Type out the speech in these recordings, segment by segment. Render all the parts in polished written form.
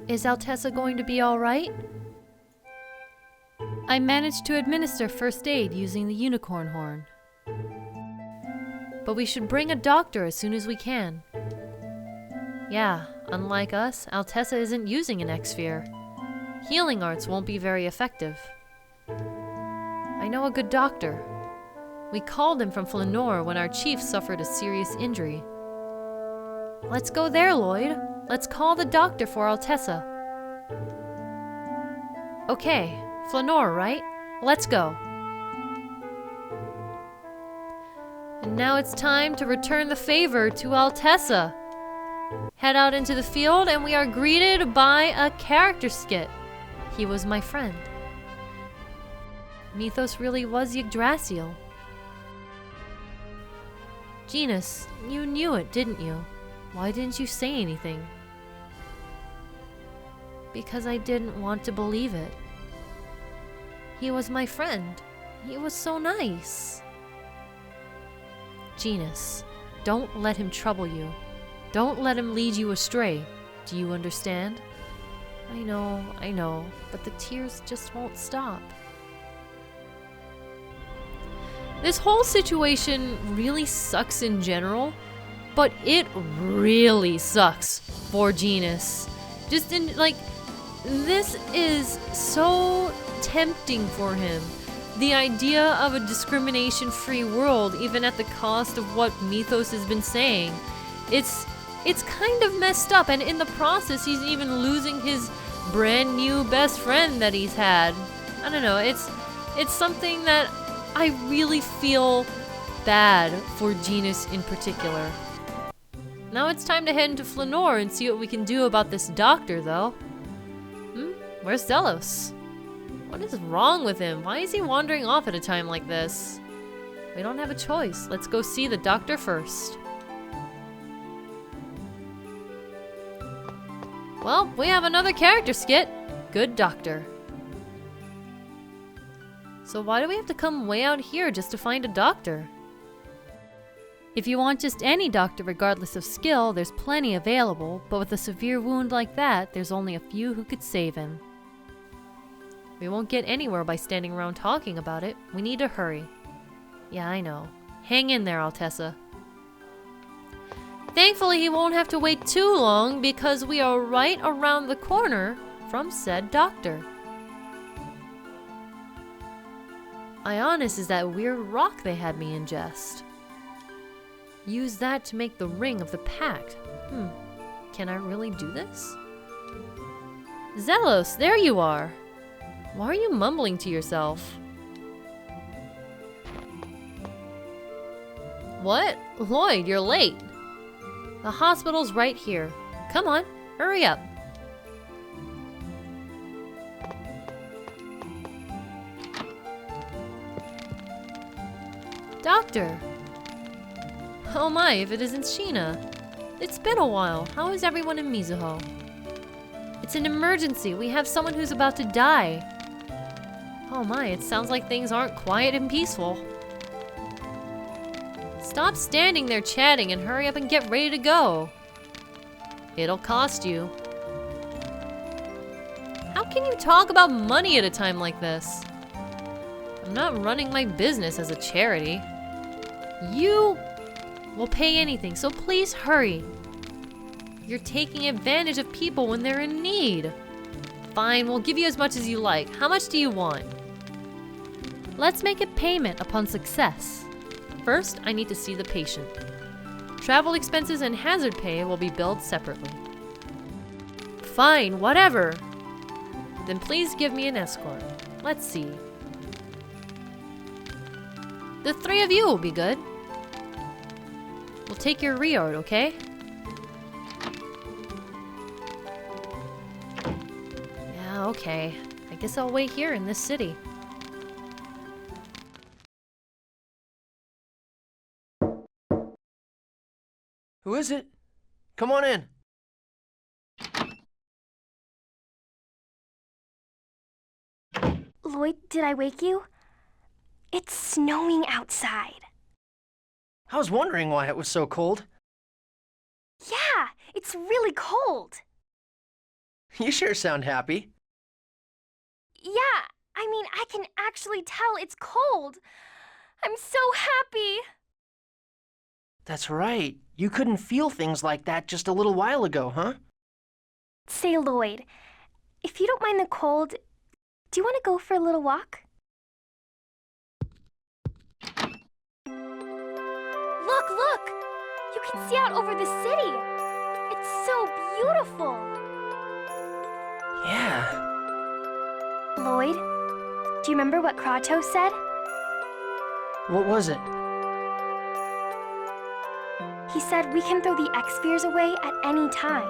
Is Altessa going to be all right? I managed to administer first aid using the unicorn horn. But we should bring a doctor as soon as we can. Yeah, unlike us, Altessa isn't using an X-sphere. Healing arts won't be very effective. I know a good doctor. We called him from Flanor when our chief suffered a serious injury. Let's go there, Lloyd. Let's call the doctor for Altessa. Okay, Flanor, right? Let's go. And now it's time to return the favor to Altessa. Head out into the field and we are greeted by a character skit. He was my friend. Mythos really was Yggdrasil. Genus, you knew it, didn't you? Why didn't you say anything? Because I didn't want to believe it. He was my friend. He was so nice. Genus, don't let him trouble you. Don't let him lead you astray. Do you understand? I know, but the tears just won't stop. This whole situation really sucks in general, but it really sucks for Genus. This is so tempting for him. The idea of a discrimination-free world, even at the cost of what Mythos has been saying, it's kind of messed up, and in the process he's even losing his brand new best friend that he's had. I don't know, it's something that I really feel bad for Genus in particular. Now it's time to head into Flanor and see what we can do about this doctor, though. Where's Zelos? What is wrong with him? Why is he wandering off at a time like this? We don't have a choice. Let's go see the doctor first. Well, we have another character skit. Good doctor. So why do we have to come way out here just to find a doctor? If you want just any doctor regardless of skill, there's plenty available, but with a severe wound like that, there's only a few who could save him. We won't get anywhere by standing around talking about it. We need to hurry. Yeah, I know. Hang in there, Altessa. Thankfully, he won't have to wait too long because we are right around the corner from said doctor. Ionis is that weird rock they had me ingest. Use that to make the ring of the pact. Can I really do this? Zelos, there you are! Why are you mumbling to yourself? What? Lloyd, you're late. The hospital's right here. Come on, hurry up. Doctor! Oh my, if it isn't Sheena. It's been a while. How is everyone in Mizuho? It's an emergency. We have someone who's about to die. Oh my, it sounds like things aren't quiet and peaceful. Stop standing there chatting and hurry up and get ready to go. It'll cost you. How can you talk about money at a time like this? I'm not running my business as a charity. You will pay anything, so please hurry. You're taking advantage of people when they're in need. Fine, we'll give you as much as you like. How much do you want? Let's make a payment upon success. First, I need to see the patient. Travel expenses and hazard pay will be billed separately. Fine, whatever. Then please give me an escort. Let's see. The three of you will be good. We'll take your Riord, okay? Yeah, okay. I guess I'll wait here in this city. Who is it? Come on in. Lloyd, did I wake you? It's snowing outside. I was wondering why it was so cold. Yeah, it's really cold. You sure sound happy. Yeah, I can actually tell it's cold. I'm so happy. That's right. You couldn't feel things like that just a little while ago, huh? Say, Lloyd, if you don't mind the cold, do you want to go for a little walk? Look! You can see out over the city. It's so beautiful. Yeah. Lloyd, do you remember what Kratos said? What was it? He said we can throw the X-Spheres away at any time.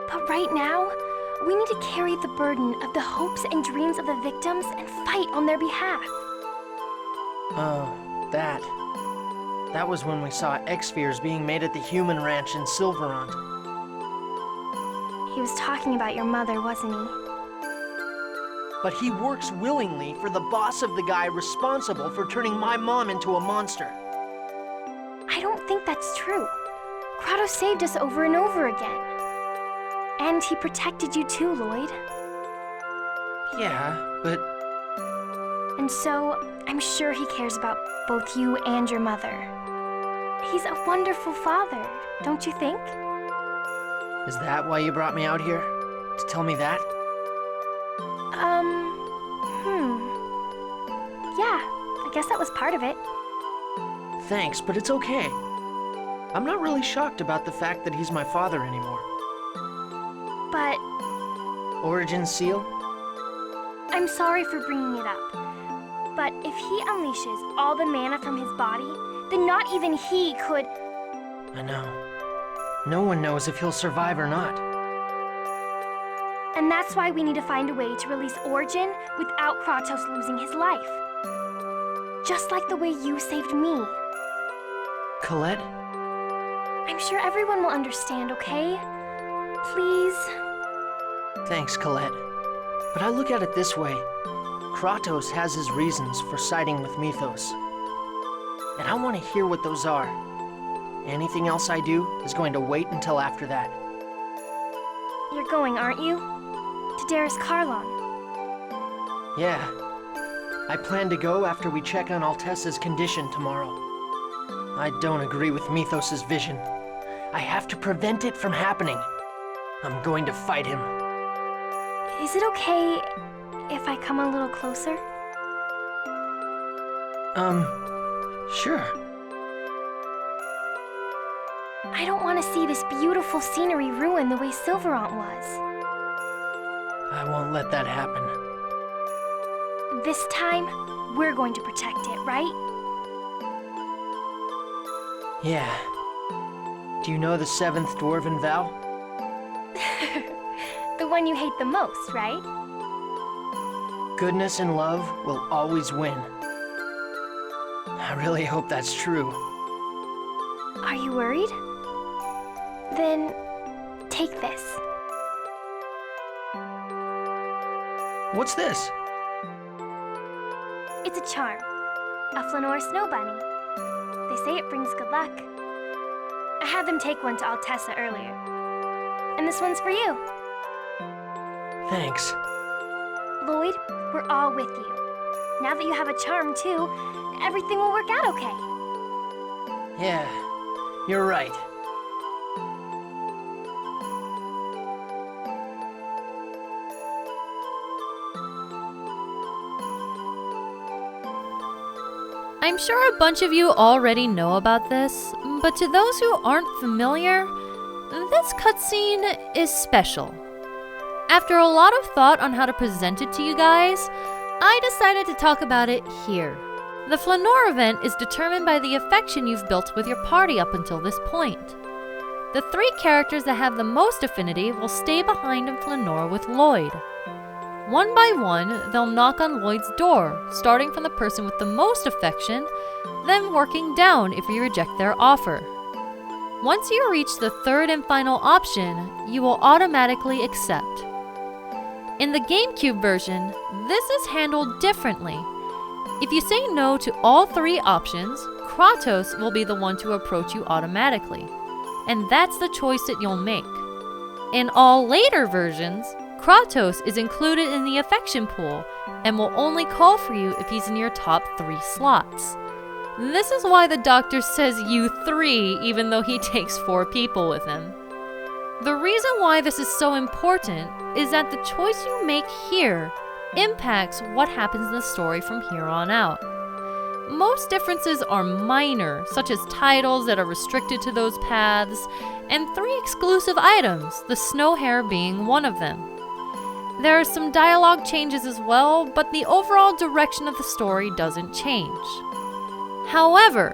But right now, we need to carry the burden of the hopes and dreams of the victims and fight on their behalf. Oh, that. That was when we saw X-Spheres being made at the human ranch in Silverant. He was talking about your mother, wasn't he? But he works willingly for the boss of the guy responsible for turning my mom into a monster. I don't think that's true. Kratos saved us over and over again. And he protected you too, Lloyd. Yeah, but And so, I'm sure he cares about both you and your mother. He's a wonderful father, don't you think? is that why you brought me out here? To tell me that? Yeah, I guess that was part of it. Thanks, but it's okay. I'm not really shocked about the fact that he's my father anymore. But Origin seal? I'm sorry for bringing it up. But if he unleashes all the mana from his body, then not even he could... I know. No one knows if he'll survive or not. And that's why we need to find a way to release Origin without Kratos losing his life. Just like the way you saved me. Colette? I'm sure everyone will understand, okay? Please? Thanks, Colette. But I look at it this way. Kratos has his reasons for siding with Mythos. And I want to hear what those are. Anything else I do is going to wait until after that. You're going, aren't you? To Darius Karlon. Yeah. I plan to go after we check on Altessa's condition tomorrow. I don't agree with Mythos' vision. I have to prevent it from happening. I'm going to fight him. Is it okay if I come a little closer? Sure. I don't want to see this beautiful scenery ruined the way Silverant was. I won't let that happen. This time, we're going to protect it, right? Yeah. Do you know the 7th Dwarven vow? The one you hate the most, right? Goodness and love will always win. I really hope that's true. Are you worried? Then, take this. What's this? It's a charm. A Flanor snow bunny. They say it brings good luck. I had them take one to Altessa earlier. And this one's for you. Thanks. Lloyd, we're all with you. Now that you have a charm, too, everything will work out okay. Yeah, you're right. I'm sure a bunch of you already know about this, but to those who aren't familiar, this cutscene is special. After a lot of thought on how to present it to you guys, I decided to talk about it here. The Flanor event is determined by the affection you've built with your party up until this point. The 3 characters that have the most affinity will stay behind in Flanor with Lloyd. One by one, they'll knock on Lloyd's door, starting from the person with the most affection, then working down if you reject their offer. Once you reach the 3rd and final option, you will automatically accept. In the GameCube version, this is handled differently. If you say no to all 3 options, Kratos will be the one to approach you automatically, and that's the choice that you'll make. In all later versions, Kratos is included in the affection pool and will only call for you if he's in your top 3 slots. This is why the doctor says you 3 even though he takes 4 people with him. The reason why this is so important is that the choice you make here impacts what happens in the story from here on out. Most differences are minor, such as titles that are restricted to those paths, and 3 exclusive items, the snow hair being one of them. There are some dialogue changes as well, but the overall direction of the story doesn't change. However,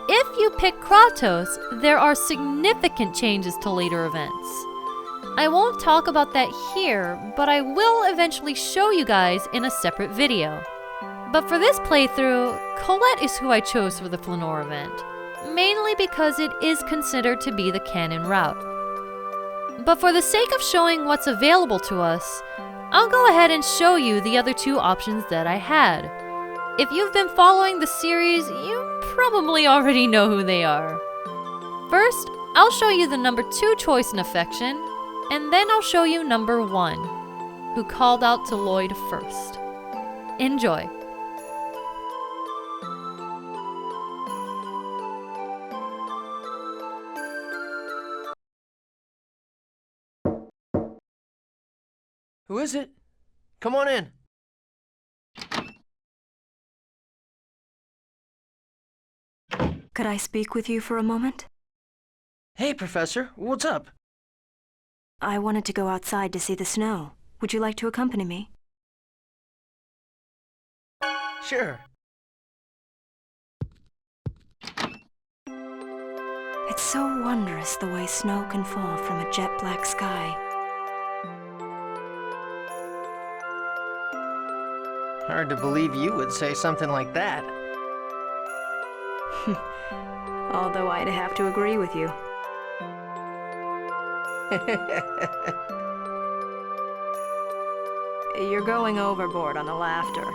if you pick Kratos, there are significant changes to later events. I won't talk about that here, but I will eventually show you guys in a separate video. But for this playthrough, Colette is who I chose for the Flanor event, mainly because it is considered to be the canon route. But for the sake of showing what's available to us, I'll go ahead and show you the other 2 options that I had. If you've been following the series, you probably already know who they are. First, I'll show you the number 2 choice in affection, and then I'll show you number 1, who called out to Lloyd first. Enjoy. Who is it? Come on in. Could I speak with you for a moment? Hey, Professor, what's up? I wanted to go outside to see the snow. Would you like to accompany me? Sure. It's so wondrous the way snow can fall from a jet black sky. Hard to believe you would say something like that. Although I'd have to agree with you. You're going overboard on the laughter.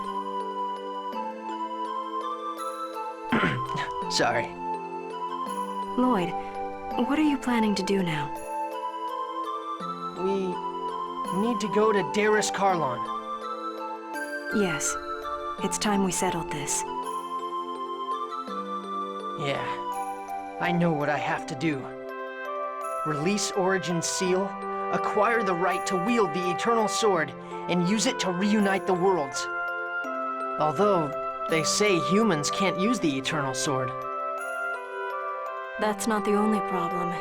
Sorry. Lloyd, what are you planning to do now? We need to go to Darius Carlon. Yes, it's time we settled this. Yeah, I know what I have to do. Release Origin's seal, acquire the right to wield the Eternal Sword, and use it to reunite the worlds. Although, they say humans can't use the Eternal Sword. That's not the only problem.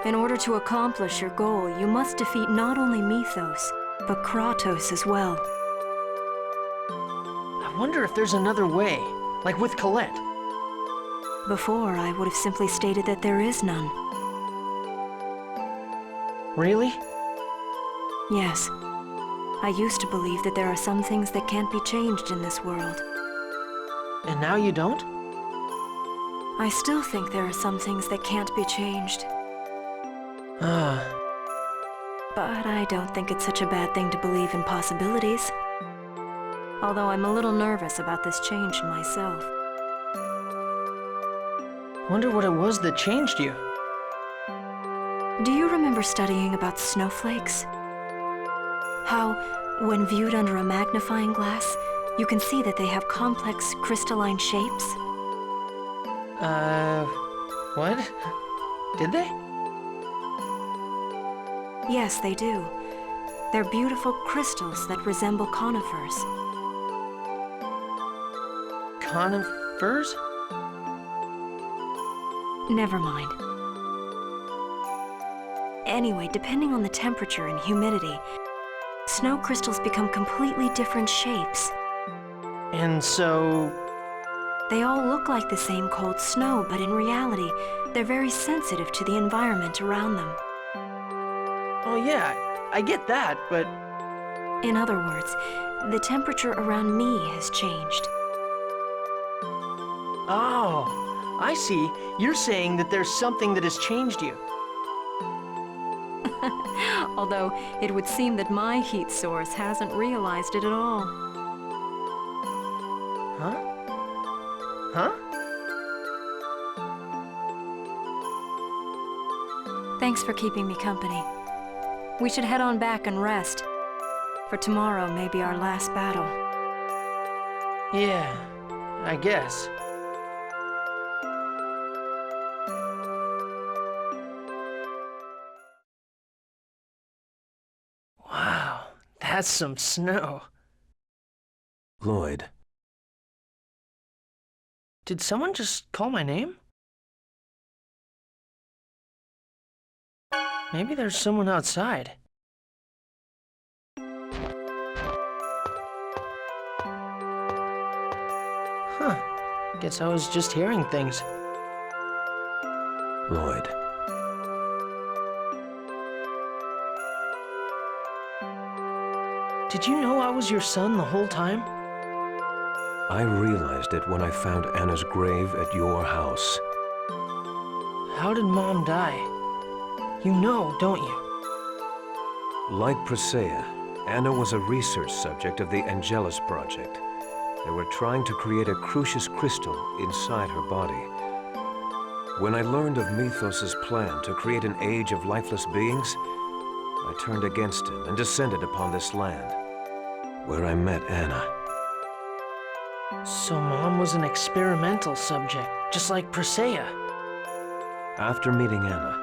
In order to accomplish your goal, you must defeat not only Mythos, but Kratos as well. I wonder if there's another way, like with Colette. Before, I would have simply stated that there is none. Really? Yes. I used to believe that there are some things that can't be changed in this world. And now you don't? I still think there are some things that can't be changed. But I don't think it's such a bad thing to believe in possibilities. Although I'm a little nervous about this change in myself. Wonder what it was that changed you. Do you remember studying about snowflakes? How, when viewed under a magnifying glass, you can see that they have complex crystalline shapes? What? Did they? Yes, they do. They're beautiful crystals that resemble conifers. Conifers? Never mind. Anyway, depending on the temperature and humidity, snow crystals become completely different shapes. And so... They all look like the same cold snow, but in reality, they're very sensitive to the environment around them. Oh yeah, I get that, but... In other words, the temperature around me has changed. Oh, I see. You're saying that there's something that has changed you. Although, it would seem that my heat source hasn't realized it at all. Huh? Huh? Thanks for keeping me company. We should head on back and rest, for tomorrow may be our last battle. Yeah, I guess. Wow, that's some snow. Lloyd. Did someone just call my name? Maybe there's someone outside. Huh. Guess I was just hearing things. Lloyd. Did you know I was your son the whole time? I realized it when I found Anna's grave at your house. How did Mom die? You know, don't you? Like Presea, Anna was a research subject of the Angelus Project. They were trying to create a crucius crystal inside her body. When I learned of Mythos' plan to create an age of lifeless beings, I turned against him and descended upon this land, where I met Anna. So Mom was an experimental subject, just like Presea. After meeting Anna,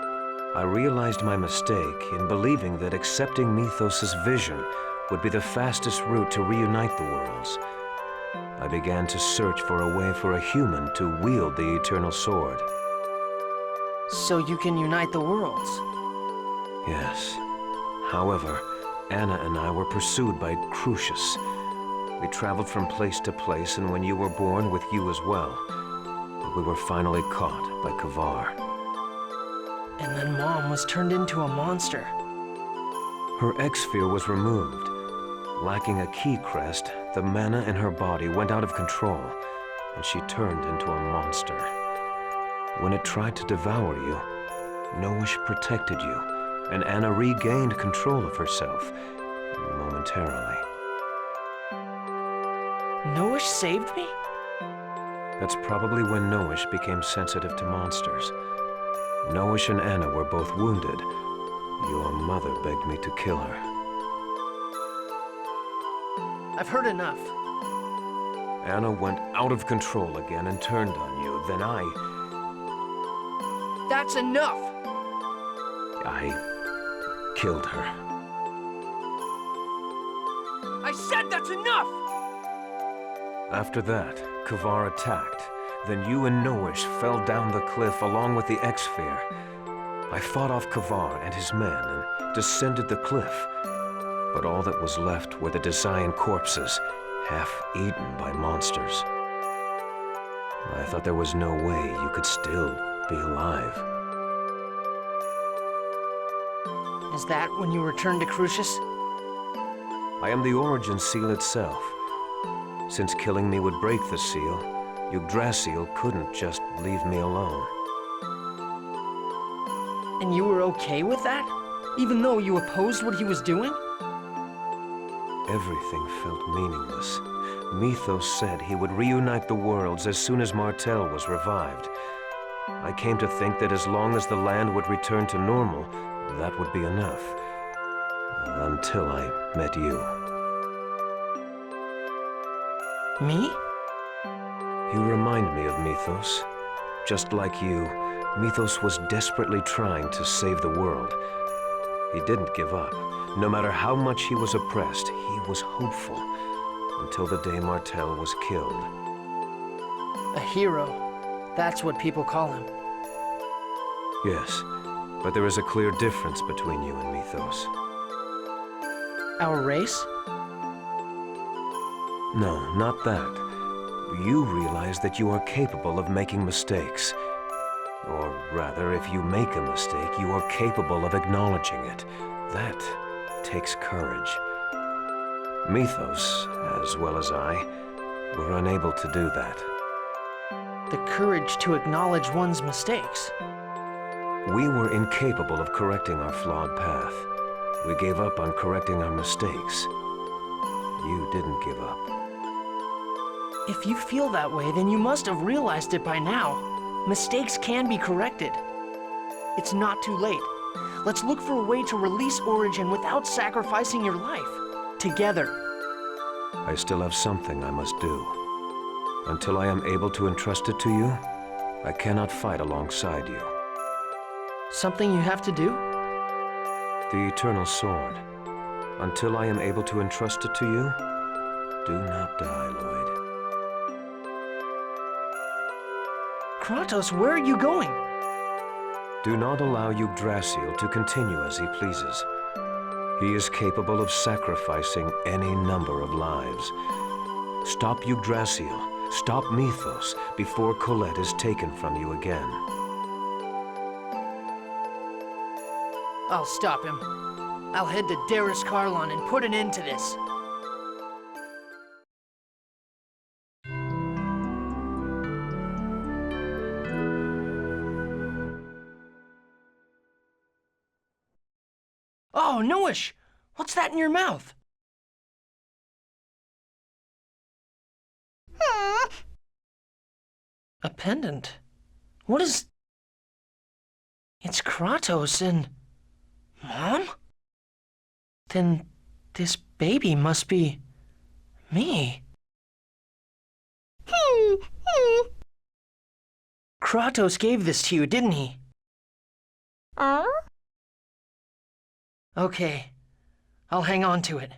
I realized my mistake in believing that accepting Mythos' vision would be the fastest route to reunite the worlds. I began to search for a way for a human to wield the eternal sword. So you can unite the worlds? Yes. However, Anna and I were pursued by Crucius. We traveled from place to place, and when you were born, with you as well. But we were finally caught by Kavar. And then Mom was turned into a monster. Her X-sphere was removed. Lacking a key crest, the mana in her body went out of control, and she turned into a monster. When it tried to devour you, Nowish protected you, and Anna regained control of herself, momentarily. Nowish saved me? That's probably when Nowish became sensitive to monsters. Nowish and Anna were both wounded. Your mother begged me to kill her. I've heard enough. Anna went out of control again and turned on you. Then That's enough! I killed her. I said that's enough! After that, Kavar attacked. Then you and Nowish fell down the cliff along with the X-sphere. I fought off Kavar and his men and descended the cliff. But all that was left were the Desian corpses, half eaten by monsters. I thought there was no way you could still be alive. Is that when you returned to Crucius? I am the origin seal itself. Since killing me would break the seal, Yggdrasil couldn't just leave me alone. And you were okay with that? Even though you opposed what he was doing? Everything felt meaningless. Mythos said he would reunite the worlds as soon as Martel was revived. I came to think that as long as the land would return to normal, that would be enough. Until I met you. Me? You remind me of Mythos. Just like you, Mythos was desperately trying to save the world. He didn't give up. No matter how much he was oppressed, he was hopeful. Until the day Martel was killed. A hero. That's what people call him. Yes, but there is a clear difference between you and Mythos. Our race? No, not that. You realize that you are capable of making mistakes. Or rather, if you make a mistake, you are capable of acknowledging it. That takes courage. Mythos, as well as I, were unable to do that. The courage to acknowledge one's mistakes. We were incapable of correcting our flawed path. We gave up on correcting our mistakes. You didn't give up. If you feel that way, then you must have realized it by now. Mistakes can be corrected. It's not too late. Let's look for a way to release Origin without sacrificing your life. Together. I still have something I must do. Until I am able to entrust it to you, I cannot fight alongside you. Something you have to do? The Eternal Sword. Until I am able to entrust it to you, do not die, Lloyd. Kratos, where are you going? Do not allow Yggdrasil to continue as he pleases. He is capable of sacrificing any number of lives. Stop Yggdrasil, stop Mythos, before Colette is taken from you again. I'll stop him. I'll head to Darius Karlon and put an end to this. Oh, Noish! What's that in your mouth? A pendant? What is... It's Kratos and... Mom? Then this baby must be... me. Kratos gave this to you, didn't he? Okay, I'll hang on to it.